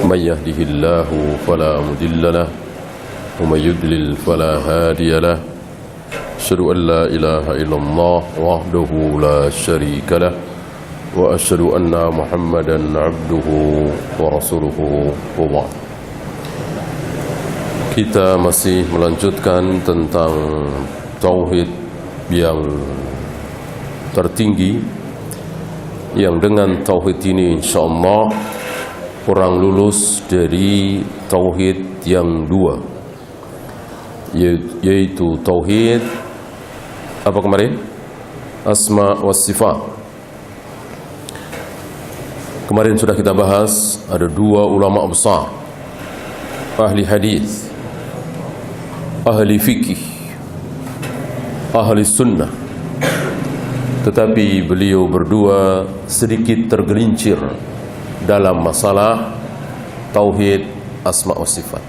من يهده الله فلا مضل له ومن يضلل فلا هادي له أشهد أن لا إله إلا الله وحده لا شريك له وأشهد أن محمدا عبده ورسوله وبعد. Kita masih melanjutkan tentang tauhid yang tertinggi, yang dengan tauhid ini insyaallah orang lulus dari tauhid yang dua, yaitu tauhid apa kemarin? Asma wa sifat. Kemarin sudah kita bahas, ada dua ulama besar, ahli hadis, ahli fikih, ahli sunnah, tetapi beliau berdua sedikit tergelincir dalam masalah tauhid asma wa sifat.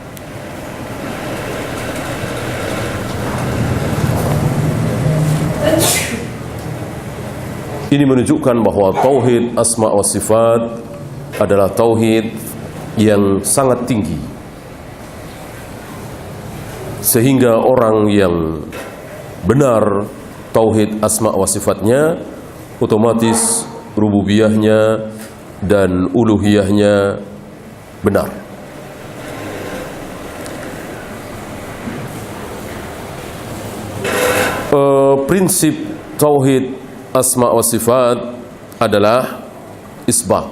Ini menunjukkan bahwa tauhid asma wa sifat adalah tauhid yang sangat tinggi, sehingga orang yang benar tauhid asma wa sifatnya, otomatis rububiyahnya dan uluhiyahnya benar. Prinsip tauhid asma wa sifat adalah isbat.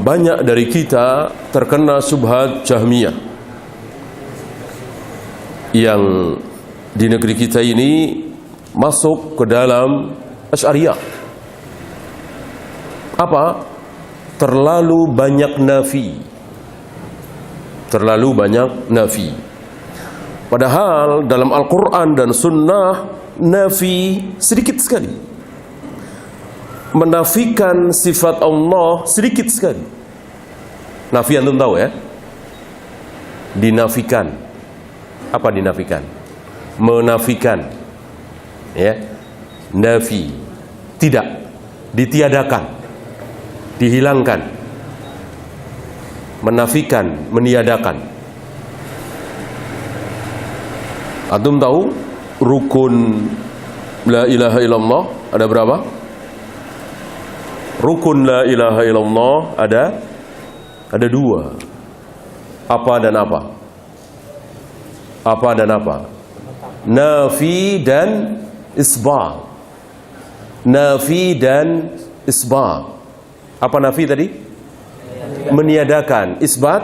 Banyak dari kita terkena syubhat Jahmiyah yang di negeri kita ini masuk ke dalam Asy'ariyah. Apa? Terlalu banyak nafi. Padahal dalam Al-Quran dan Sunnah nafi sedikit sekali, menafikan sifat Allah sedikit sekali. Nafi antum tahu ya? Dinafikan. Apa dinafikan? Menafikan. Ya. Nafi. Tidak. Ditiadakan. Dihilangkan. Menafikan, meniadakan. Antum tahu rukun la ilaha illallah ada berapa? Rukun la ilaha illallah ada dua. Apa dan apa? Apa dan apa? Nafi dan isbat. Nafi dan isbat. Apa nafi tadi? Meniadakan. Isbat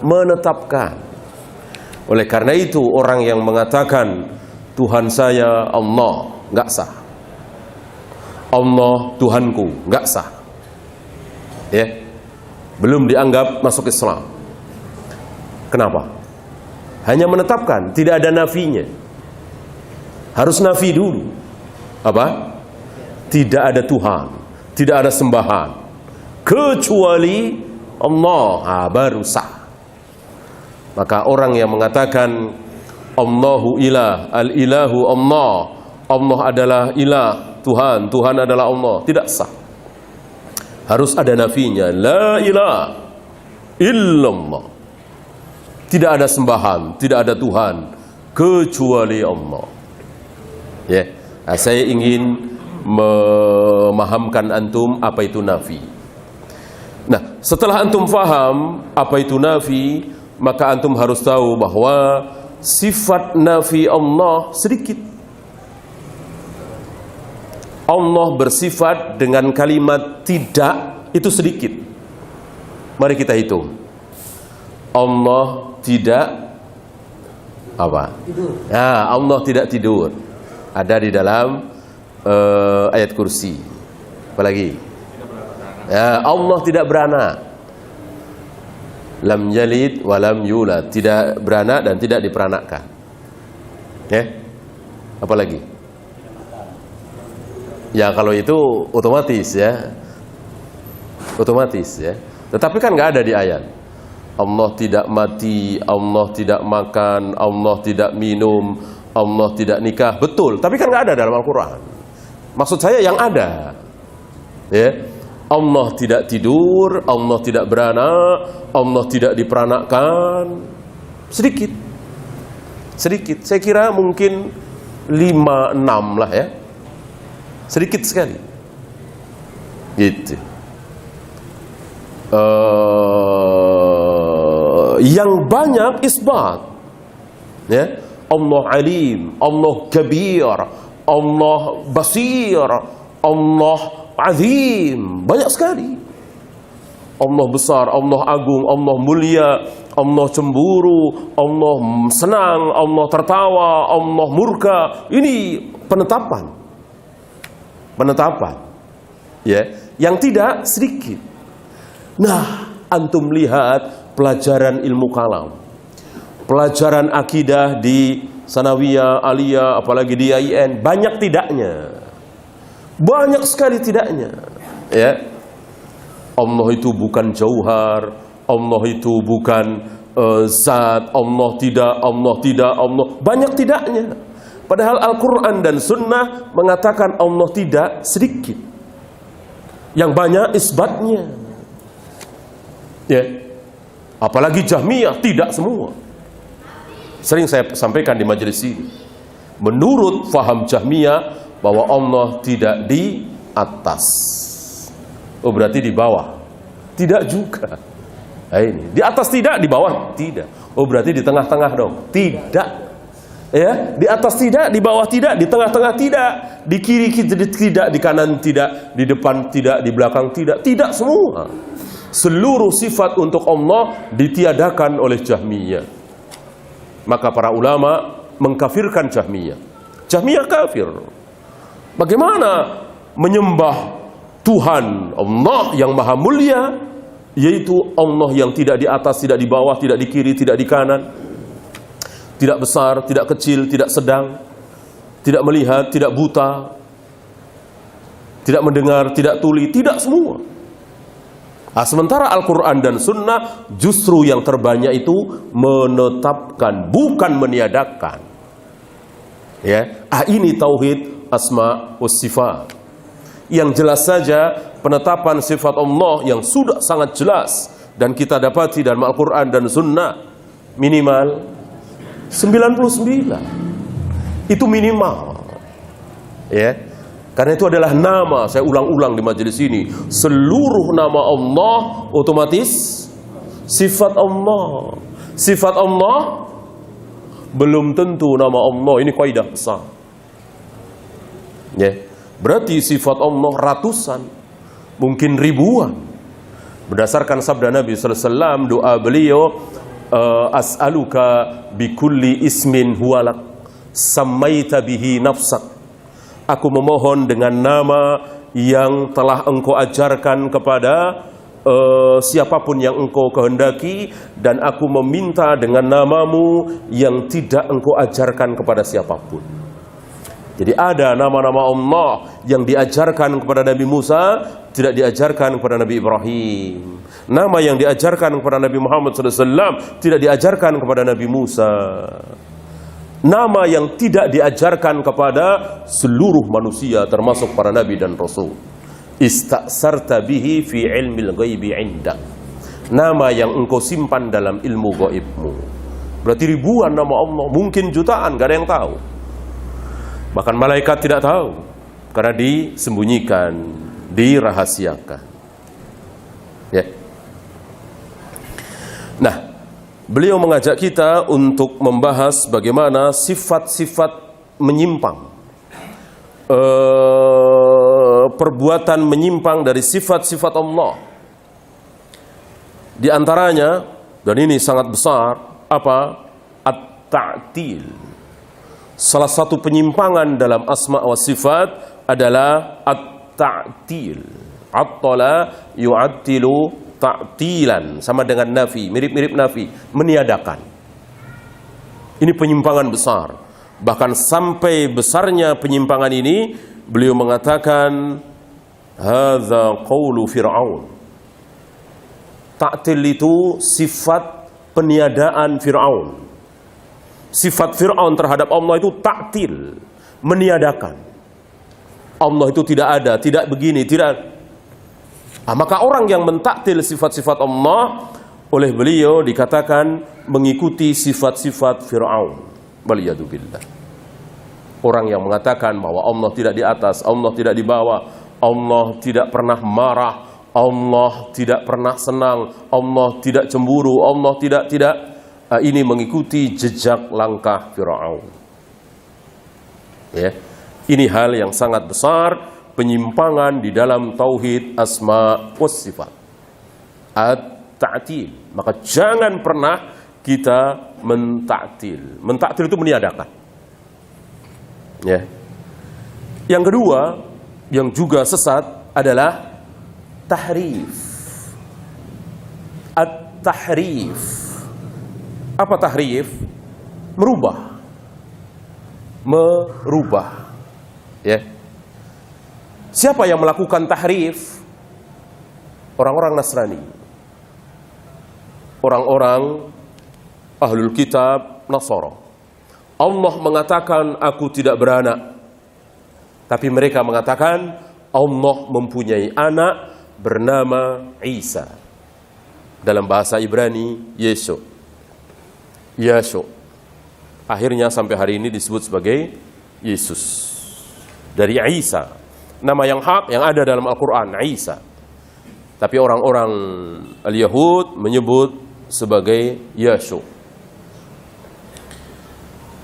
menetapkan. Oleh karena itu orang yang mengatakan Tuhan saya Allah, enggak sah. Allah Tuhanku, enggak sah. Ya. Belum dianggap masuk Islam. Kenapa? Hanya menetapkan, tidak ada nafinya. Harus nafi dulu. Apa? Tidak ada Tuhan, tidak ada sembahan kecuali Allah, baru sah. Maka orang yang mengatakan Allahu ilah, al-ilahu Allah, Allah adalah ilah, Tuhan, Tuhan adalah Allah, tidak sah. Harus ada nafinya, la ilaha illallah. Tidak ada sembahan, tidak ada Tuhan kecuali Allah. Ya, saya ingin memahamkan antum apa itu nafi. Nah, setelah antum faham apa itu nafi, maka antum harus tahu bahwa sifat nafi Allah sedikit. Allah bersifat dengan kalimat tidak itu sedikit. Mari kita hitung. Allah tidak apa? Tidur. Nah, Allah tidak tidur. Ada di dalam ayat kursi. Apalagi? Ya, Allah tidak beranak. Lam yalid wa lam yulad, tidak beranak dan tidak diperanakkan. Ya. Apa lagi? Ya kalau itu otomatis ya. Otomatis ya. Tetapi kan nggak ada di ayat. Allah tidak mati, Allah tidak makan, Allah tidak minum, Allah tidak nikah. Betul, tapi kan nggak ada dalam Al-Quran. Maksud saya yang ada. Ya, Allah tidak tidur, Allah tidak beranak, Allah tidak diperanakkan. Sedikit. Saya kira mungkin 5-6 lah ya. Sedikit sekali. Gitu. Yang banyak isbat. Ya, Allah alim, Allah kabir, Allah basir, Allah azim. Banyak sekali. Allah besar, Allah agung, Allah mulia, Allah cemburu, Allah senang, Allah tertawa, Allah murka. Ini penetapan. Ya, yang tidak sedikit. Nah, antum lihat pelajaran ilmu kalam, pelajaran akidah di sanawiyah, aliyah, apalagi di IAIN, banyak tidaknya. Banyak sekali tidaknya. Ya. Allah itu bukan jauhar, Allah itu bukan zat, Allah tidak, Allah banyak tidaknya. Padahal Al-Quran dan Sunnah mengatakan Allah tidak sedikit. Yang banyak isbatnya. Ya. Apalagi Jahmiyah tidak semua. Sering saya sampaikan di majelis ini. Menurut faham Jahmiyah bahwa Allah tidak di atas. Oh, berarti di bawah. Tidak juga. Nah, ini di atas tidak, di bawah tidak. Oh, berarti di tengah-tengah dong. Tidak. Ya, di atas tidak, di bawah tidak, di tengah-tengah tidak, di kiri tidak, di kanan tidak, di depan tidak, di belakang tidak. Tidak semua. Seluruh sifat untuk Allah ditiadakan oleh Jahmiyah. Maka para ulama mengkafirkan Jahmiyah. Jahmiyah kafir. Bagaimana menyembah Tuhan Allah yang maha mulia, yaitu Allah yang tidak di atas, tidak di bawah, tidak di kiri, tidak di kanan, tidak besar, tidak kecil, tidak sedang, tidak melihat, tidak buta, tidak mendengar, tidak tuli, tidak semua. Nah, sementara Al-Quran dan Sunnah justru yang terbanyak itu menetapkan, bukan meniadakan. Ya, ini tauhid asma wa sifat. Yang jelas saja penetapan sifat Allah yang sudah sangat jelas dan kita dapati dalam Al-Quran dan Sunnah minimal 99. Itu minimal. Ya. Karena itu adalah nama, saya ulang-ulang di majelis ini, seluruh nama Allah otomatis sifat Allah. Sifat Allah belum tentu nama Allah. Ini kaidah besar. Ya. Berarti sifat Allah ratusan, mungkin ribuan. Berdasarkan sabda Nabi sallallahu alaihi wasallam, doa beliau, as'aluka bikulli ismin huwalak sammaita bihi nafsak. Aku memohon dengan nama yang telah engkau ajarkan kepada siapapun yang engkau kehendaki, dan aku meminta dengan namamu yang tidak engkau ajarkan kepada siapapun. Jadi ada nama-nama Allah yang diajarkan kepada Nabi Musa, tidak diajarkan kepada Nabi Ibrahim. Nama yang diajarkan kepada Nabi Muhammad SAW tidak diajarkan kepada Nabi Musa. Nama yang tidak diajarkan kepada seluruh manusia termasuk para Nabi dan Rasul. Ista'sarta bihi fi ilmil ghaibi indak. Nama yang engkau simpan dalam ilmu gaibmu. Berarti ribuan nama Allah, mungkin jutaan, gak ada yang tahu. Bahkan malaikat tidak tahu, karena disembunyikan, dirahasiakan. Ya. Nah, beliau mengajak kita untuk membahas bagaimana sifat-sifat menyimpang, perbuatan menyimpang dari sifat-sifat Allah. Di antaranya, dan ini sangat besar, apa? At-ta'til. Salah satu penyimpangan dalam asma wa sifat adalah at-ta'til. Attala yu'attilu ta'tilan, sama dengan nafi, mirip-mirip nafi, meniadakan. Ini penyimpangan besar. Bahkan sampai besarnya penyimpangan ini, beliau mengatakan hadza qaulu Fir'aun. Ta'til itu sifat peniadaan Fir'aun. Sifat Fir'aun terhadap Allah itu ta'til, meniadakan. Allah itu tidak ada, tidak begini, tidak. Maka orang yang mentaktil sifat-sifat Allah, oleh beliau dikatakan mengikuti sifat-sifat Fir'aun. Waliyadzubillah. Orang yang mengatakan bahwa Allah tidak di atas, Allah tidak di bawah, Allah tidak pernah marah, Allah tidak pernah senang, Allah tidak cemburu, Allah tidak, ini mengikuti jejak langkah Fir'aun. Ya. Ini hal yang sangat besar, penyimpangan di dalam tauhid asma was sifat, at-ta'til. Maka jangan pernah kita mentaktil. Mentaktil itu meniadakan. Ya. Yang kedua, yang juga sesat adalah tahrif. At-tahrif. Apa tahrif? Merubah. Merubah. Ya. Siapa yang melakukan tahrif? Orang-orang Nasrani. Orang-orang Ahlul Kitab Nasara. Allah mengatakan aku tidak beranak, tapi mereka mengatakan Allah mempunyai anak bernama Isa. Dalam bahasa Ibrani Yeshu. Akhirnya sampai hari ini disebut sebagai Yesus. Dari Isa, nama yang hak yang ada dalam Al-Quran, Isa. Tapi orang-orang Al-Yahud menyebut sebagai Yeshu.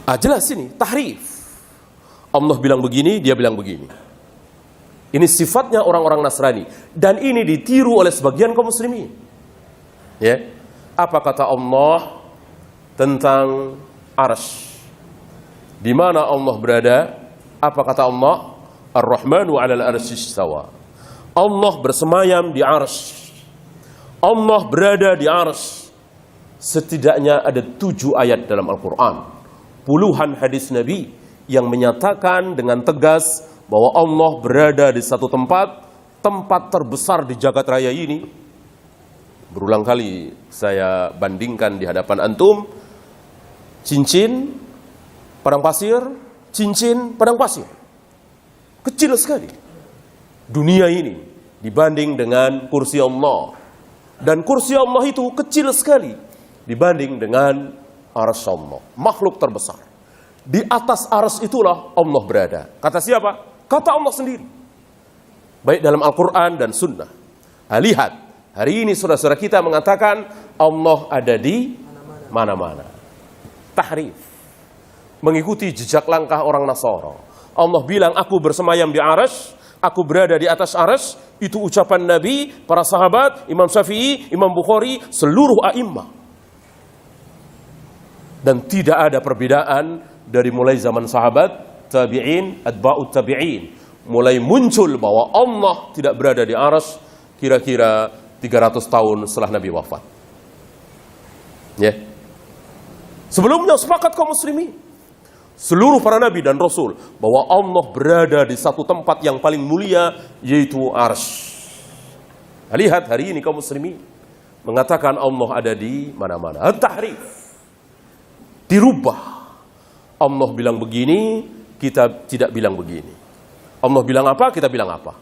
Jelas ini, tahrif. Allah bilang begini, dia bilang begini. Ini sifatnya orang-orang Nasrani. Dan ini ditiru oleh sebagian kaum muslimin. Ya. Apa kata Allah tentang arsy? Di mana Allah berada? Apa kata Allah? Ar-Rahmanu 'alal arsy istawa. Allah bersemayam di arsy. Allah berada di arsy. Setidaknya ada 7 ayat dalam Al-Quran. Puluhan hadis Nabi yang menyatakan dengan tegas bahwa Allah berada di satu tempat terbesar di jagat raya ini. Berulang kali saya bandingkan di hadapan antum, cincin, padang pasir, cincin, padang pasir. Kecil sekali dunia ini dibanding dengan kursi Allah. Dan kursi Allah itu kecil sekali dibanding dengan arsy Allah, makhluk terbesar. Di atas arsy itulah Allah berada. Kata siapa? Kata Allah sendiri. Baik dalam Al-Quran dan Sunnah. Lihat, hari ini saudara-saudara kita mengatakan Allah ada di mana-mana. Tahrif. Mengikuti jejak langkah orang Nasara. Allah bilang aku bersemayam di arsy, aku berada di atas arsy. Itu ucapan Nabi, para sahabat, Imam Syafi'i, Imam Bukhari, seluruh a'immah. Dan tidak ada perbedaan dari mulai zaman sahabat, tabi'in, atba'ut tabi'in. Mulai muncul bahwa Allah tidak berada di arsy kira-kira 300 tahun setelah Nabi wafat. Ya. Sebelumnya sepakat kaum muslimin, seluruh para nabi dan rasul, bahwa Allah berada di satu tempat yang paling mulia, yaitu arsy. Lihat hari ini kaum muslimin mengatakan Allah ada di mana-mana. At-tahrif. Dirubah. Allah bilang begini, kita tidak bilang begini. Allah bilang apa, kita bilang apa.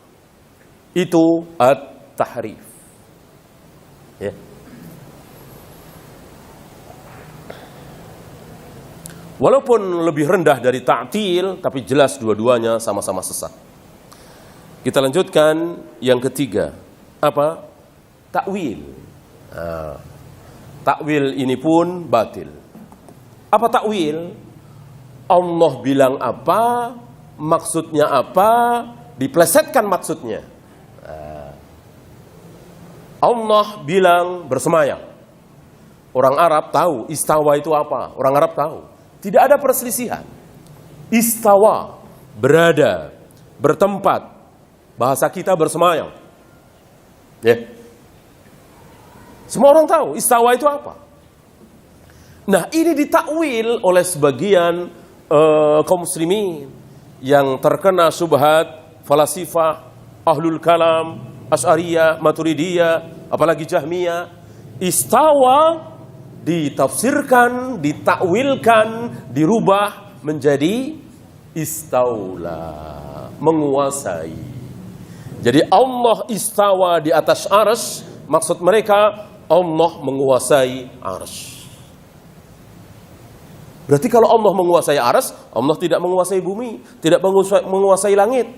Itu at-tahrif. Ya. Walaupun lebih rendah dari ta'til, tapi jelas dua-duanya sama-sama sesat. Kita lanjutkan yang ketiga. Apa? Takwil. Takwil ini pun batil. Apa takwil? Allah bilang apa, maksudnya apa, diplesetkan maksudnya. Allah bilang bersemayam. Orang Arab tahu istawa itu apa. Orang Arab tahu. Tidak ada perselisihan. Istawa, berada, bertempat. Bahasa kita bersemayam. Ya. Semua orang tahu istawa itu apa. Nah, ini ditakwil oleh sebagian kaum muslimin yang terkena syubhat falasifah, ahlul kalam, Asy'ariyah, Maturidiyah, apalagi Jahmiyah. Istawa ditafsirkan, ditakwilkan, dirubah menjadi istaula, menguasai. Jadi Allah istawa di atas arsy, maksud mereka Allah menguasai arsy. Berarti kalau Allah menguasai arsy, Allah tidak menguasai bumi, tidak menguasai langit.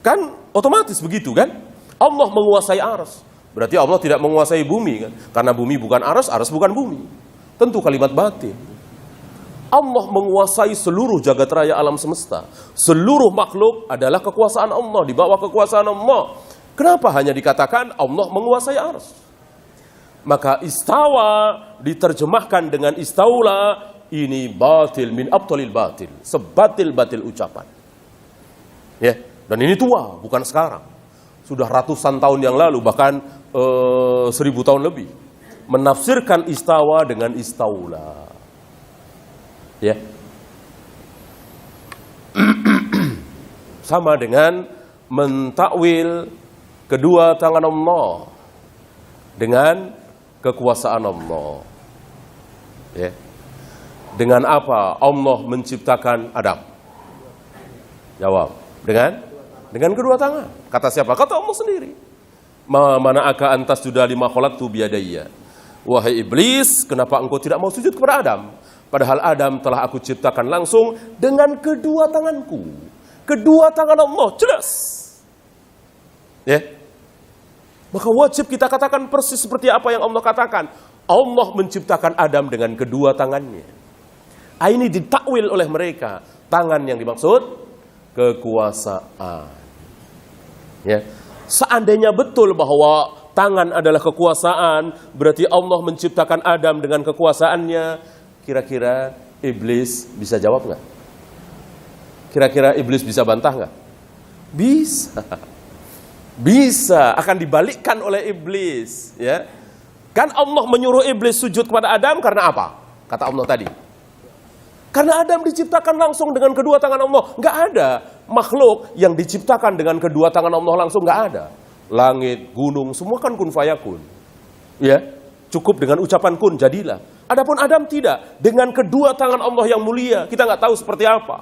Kan otomatis begitu kan? Allah menguasai arsy. Berarti Allah tidak menguasai bumi kan? Karena bumi bukan arsy, arsy bukan bumi. Tentu kalimat batin. Allah menguasai seluruh jagat raya alam semesta. Seluruh makhluk adalah kekuasaan Allah, di bawah kekuasaan Allah. Kenapa hanya dikatakan Allah menguasai arsy? Maka istawa diterjemahkan dengan istaula, ini batil min abtalil batil, sebatil-batil ucapan. Ya, dan ini tua, bukan sekarang. Sudah ratusan tahun yang lalu, bahkan 1000 tahun lebih. Menafsirkan istawa dengan istaula. Ya. Sama dengan mentakwil kedua tangan Allah dengan kekuasaan Allah. Ya. Dengan apa Allah menciptakan Adam? Jawab. Dengan kedua tangan. Kata siapa? Kata Allah sendiri. Ma mana'aka antas juda lima khalaqtu biyadayya. Wahai iblis, kenapa engkau tidak mau sujud kepada Adam? Padahal Adam telah aku ciptakan langsung dengan kedua tanganku. Kedua tangan Allah, jelas. Ya. Maka wajib kita katakan persis seperti apa yang Allah katakan. Allah menciptakan Adam dengan kedua tangannya. Ini ditakwil oleh mereka. Tangan yang dimaksud kekuasaan. Ya. Seandainya betul bahwa tangan adalah kekuasaan, berarti Allah menciptakan Adam dengan kekuasaannya. Kira-kira iblis bisa jawab nggak? Kira-kira iblis bisa bantah nggak? Bisa. Bisa. Akan dibalikkan oleh iblis. Ya. Kan Allah menyuruh iblis sujud kepada Adam karena apa? Kata Allah tadi. Karena Adam diciptakan langsung dengan kedua tangan Allah. Nggak ada makhluk yang diciptakan dengan kedua tangan Allah langsung, nggak ada. Langit, gunung, semua kan kun fayakun. Ya, cukup dengan ucapan kun, jadilah. Adapun Adam tidak. Dengan kedua tangan Allah yang mulia, kita nggak tahu seperti apa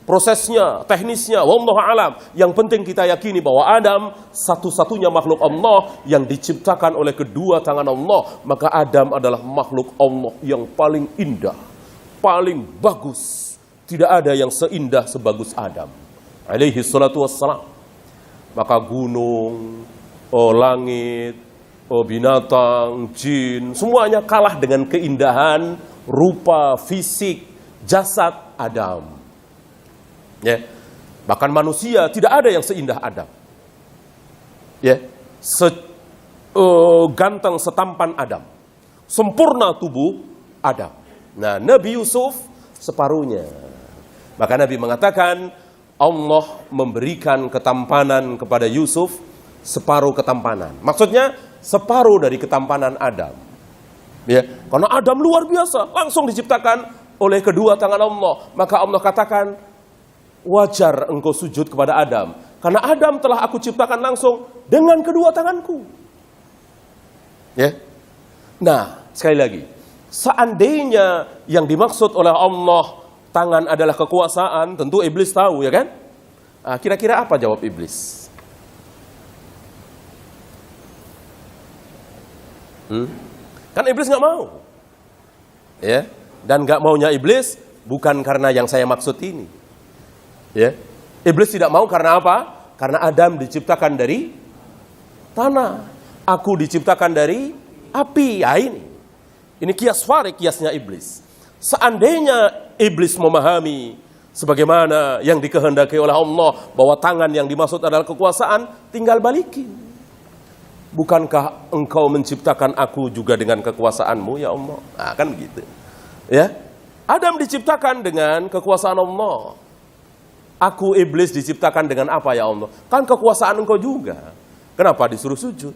prosesnya, teknisnya, wallahu alam. Yang penting kita yakini bahwa Adam satu-satunya makhluk Allah yang diciptakan oleh kedua tangan Allah. Maka Adam adalah makhluk Allah yang paling indah, paling bagus. Tidak ada yang seindah sebagus Adam alaihi salatu wassalam. Maka gunung, langit, binatang, jin, semuanya kalah dengan keindahan rupa, fisik, jasad Adam. Ya. Bahkan manusia tidak ada yang seindah Adam. Ya. Ganteng setampan Adam. Sempurna tubuh Adam. Nah, Nabi Yusuf separuhnya. Maka Nabi mengatakan Allah memberikan ketampanan kepada Yusuf separuh ketampanan. Maksudnya separuh dari ketampanan Adam. Ya, karena Adam luar biasa, langsung diciptakan oleh kedua tangan Allah. Maka Allah katakan, wajar engkau sujud kepada Adam, karena Adam telah aku ciptakan langsung dengan kedua tanganku. Ya. Nah, sekali lagi, seandainya yang dimaksud oleh Allah tangan adalah kekuasaan, tentu iblis tahu, ya kan? Nah, kira-kira apa jawab iblis? Kan iblis nggak mau, ya. Dan nggak maunya iblis bukan karena yang saya maksud ini, ya. Iblis tidak mau karena apa? Karena Adam diciptakan dari tanah, aku diciptakan dari api. Ya, ini kias farik, kiasnya iblis. Seandainya iblis memahami sebagaimana yang dikehendaki oleh Allah bahwa tangan yang dimaksud adalah kekuasaan, tinggal balikin. Bukankah engkau menciptakan aku juga dengan kekuasaanmu, ya Allah? Nah, kan begitu. Ya. Adam diciptakan dengan kekuasaan Allah. Aku iblis diciptakan dengan apa, ya Allah? Kan kekuasaan engkau juga. Kenapa disuruh sujud?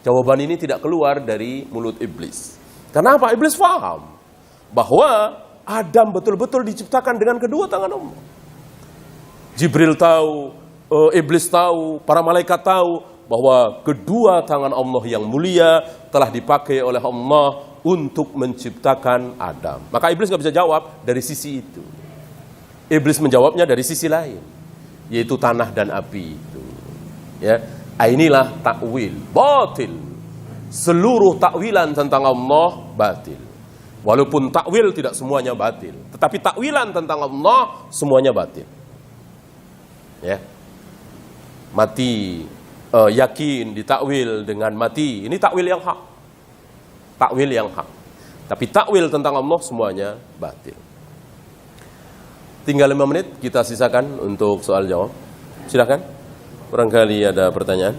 Jawaban ini tidak keluar dari mulut iblis. Kenapa? Iblis paham bahwa Adam betul-betul diciptakan dengan kedua tangan Allah. Jibril tahu, iblis tahu, para malaikat tahu bahwa kedua tangan Allah yang mulia telah dipakai oleh Allah untuk menciptakan Adam. Maka iblis nggak bisa jawab dari sisi itu. Iblis menjawabnya dari sisi lain, yaitu tanah dan api itu. Ya, inilah takwil batil. Seluruh takwilan tentang Allah batil. Walaupun takwil tidak semuanya batil, tetapi takwilan tentang Allah semuanya batil. Ya. Mati, yakin ditakwil dengan mati, ini takwil yang hak. Takwil yang hak. Tapi takwil tentang Allah semuanya batil. Tinggal 5 menit kita sisakan untuk soal jawab. Silakan. Barangkali ada pertanyaan.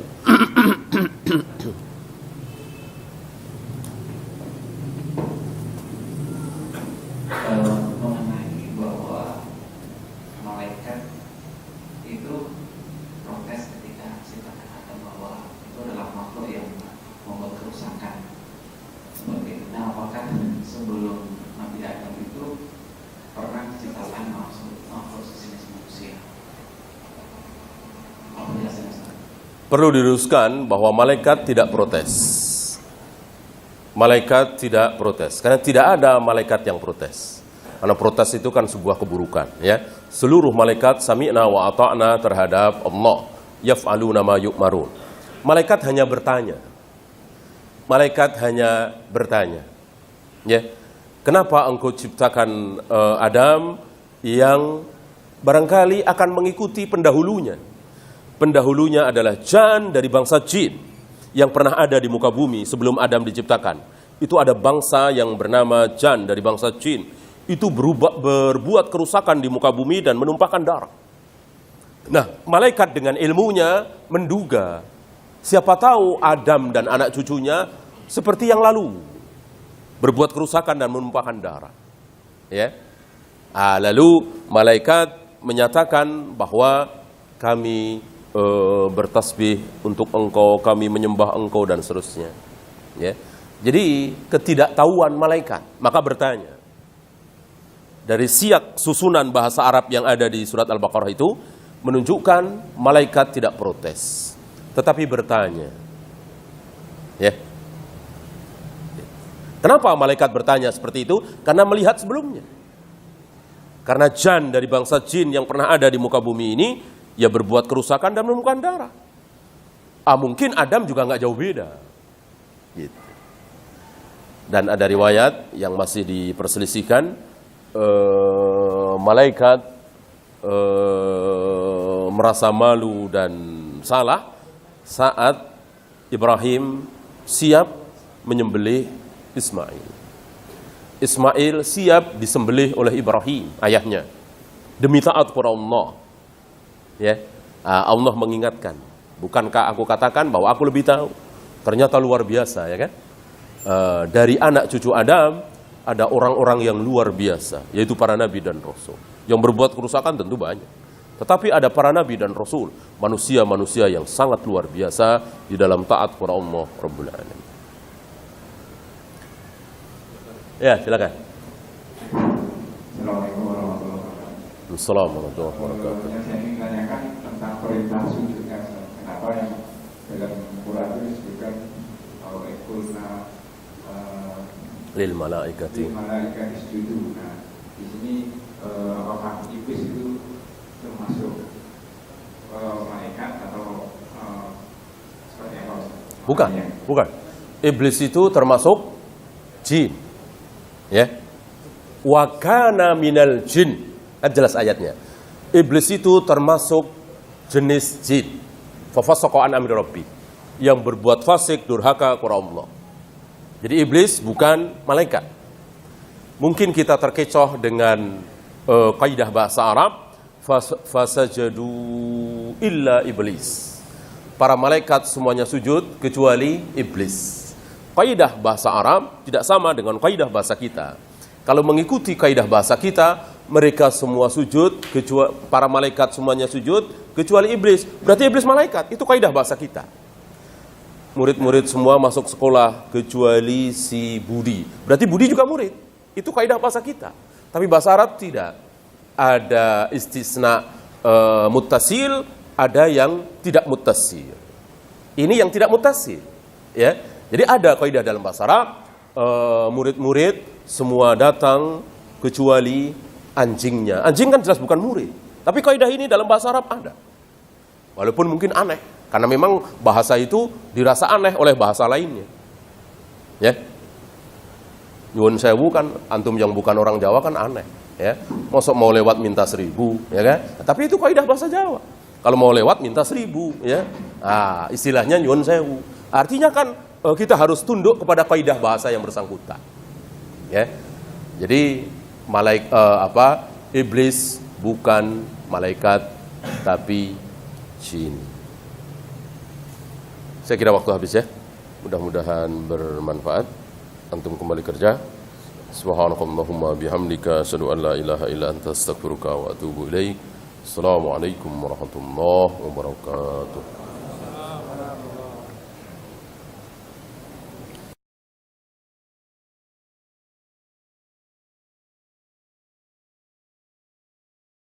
Mengenai bahwa malaikat itu protes ketika ciptakan Adam bahwa itu adalah makhluk yang membuat kerusakan. Seperti itu. Nah, apakah sebelum Nabi Adam itu pernah diciptakan makhluk sejenis manusia? Perlu diluruskan bahwa malaikat tidak protes. Malaikat tidak protes. Karena tidak ada malaikat yang protes. Karena protes itu kan sebuah keburukan. Ya. Seluruh malaikat sami'na wa ata'na terhadap Allah. Yaf'aluna ma yu'marun. Malaikat hanya bertanya. Malaikat hanya bertanya. Ya. Kenapa engkau ciptakan Adam yang barangkali akan mengikuti pendahulunya? Pendahulunya adalah jan dari bangsa jin yang pernah ada di muka bumi sebelum Adam diciptakan. Itu ada bangsa yang bernama jan dari bangsa jin. Itu berbuat kerusakan di muka bumi dan menumpahkan darah. Nah, malaikat dengan ilmunya menduga, siapa tahu Adam dan anak cucunya seperti yang lalu, berbuat kerusakan dan menumpahkan darah. Ya. Lalu malaikat menyatakan bahwa kami bertasbih untuk engkau, kami menyembah engkau dan seterusnya. Ya. Jadi ketidaktahuan malaikat, maka bertanya. Dari siyak susunan bahasa Arab yang ada di surat Al-Baqarah itu menunjukkan malaikat tidak protes, tetapi bertanya. Ya. Kenapa malaikat bertanya seperti itu? Karena melihat sebelumnya. Karena jan dari bangsa jin yang pernah ada di muka bumi ini, ya berbuat kerusakan dan menemukan darah. Mungkin Adam juga nggak jauh beda. Gitu. Dan ada riwayat yang masih diperselisihkan, malaikat merasa malu dan salah saat Ibrahim siap menyembelih Ismail. Ismail siap disembelih oleh Ibrahim, ayahnya, demi taat kepada Allah. Ya, Allah mengingatkan, bukankah aku katakan bahwa aku lebih tahu? Ternyata luar biasa, ya kan? Dari anak cucu Adam ada orang-orang yang luar biasa, yaitu para nabi dan rasul. Yang berbuat kerusakan tentu banyak, tetapi ada para nabi dan rasul, manusia-manusia yang sangat luar biasa di dalam taat kepada Allah Rabbul Alamin. Ya, silakan. Assalamualaikum warahmatullahi wabarakatuh. Assalamualaikum warahmatullahi wabarakatuh. Saya ingin menanyakan tentang perintah sujud. Kenapa yang dalam Quran itu disebutkan al-ikulna Lil malaikati. malaikat sujud. Nah, di sini apakah iblis itu termasuk malaikat atau seperti apa? Bukan, bukan. Iblis itu termasuk jin. Ya. Wa kana minal jin. Kan jelas ayatnya. Iblis itu termasuk jenis jin. Fa fasaqa an amri rabbi. Yang berbuat fasik, durhaka kepada Allah. Jadi iblis bukan malaikat. Mungkin kita terkecoh dengan kaidah bahasa Arab, fasajadu illa iblis. Para malaikat semuanya sujud kecuali iblis. Kaidah bahasa Arab tidak sama dengan kaidah bahasa kita. Kalau mengikuti kaidah bahasa kita, mereka semua sujud, para malaikat semuanya sujud kecuali iblis. Berarti iblis malaikat, itu kaidah bahasa kita. Murid-murid semua masuk sekolah kecuali si Budi. Berarti Budi juga murid. Itu kaidah bahasa kita. Tapi bahasa Arab tidak. Ada istisna muttasil, ada yang tidak muttasil. Ini yang tidak muttasil. Ya. Jadi ada kaidah dalam bahasa Arab, murid-murid semua datang kecuali anjingnya. Anjing kan jelas bukan murid. Tapi kaidah ini dalam bahasa Arab ada. Walaupun mungkin aneh. Karena memang bahasa itu dirasa aneh oleh bahasa lainnya. Ya. Nyuwun sewu kan, antum yang bukan orang Jawa kan aneh. Ya. Mosok mau lewat minta 1000, ya kan? Tapi itu kaidah bahasa Jawa. Kalau mau lewat minta 1000, ya. Ah, istilahnya nyuwun sewu. Artinya kan kita harus tunduk kepada kaidah bahasa yang bersangkutan. Ya. Jadi iblis bukan malaikat tapi jin. Saya kira waktu habis ya. Mudah-mudahan bermanfaat. Antum kembali kerja. Subhanakallahumma bihamdika asyhadu an la ilaha illa anta astaghfiruka wa atubu ilaik. Assalamualaikum warahmatullahi wabarakatuh.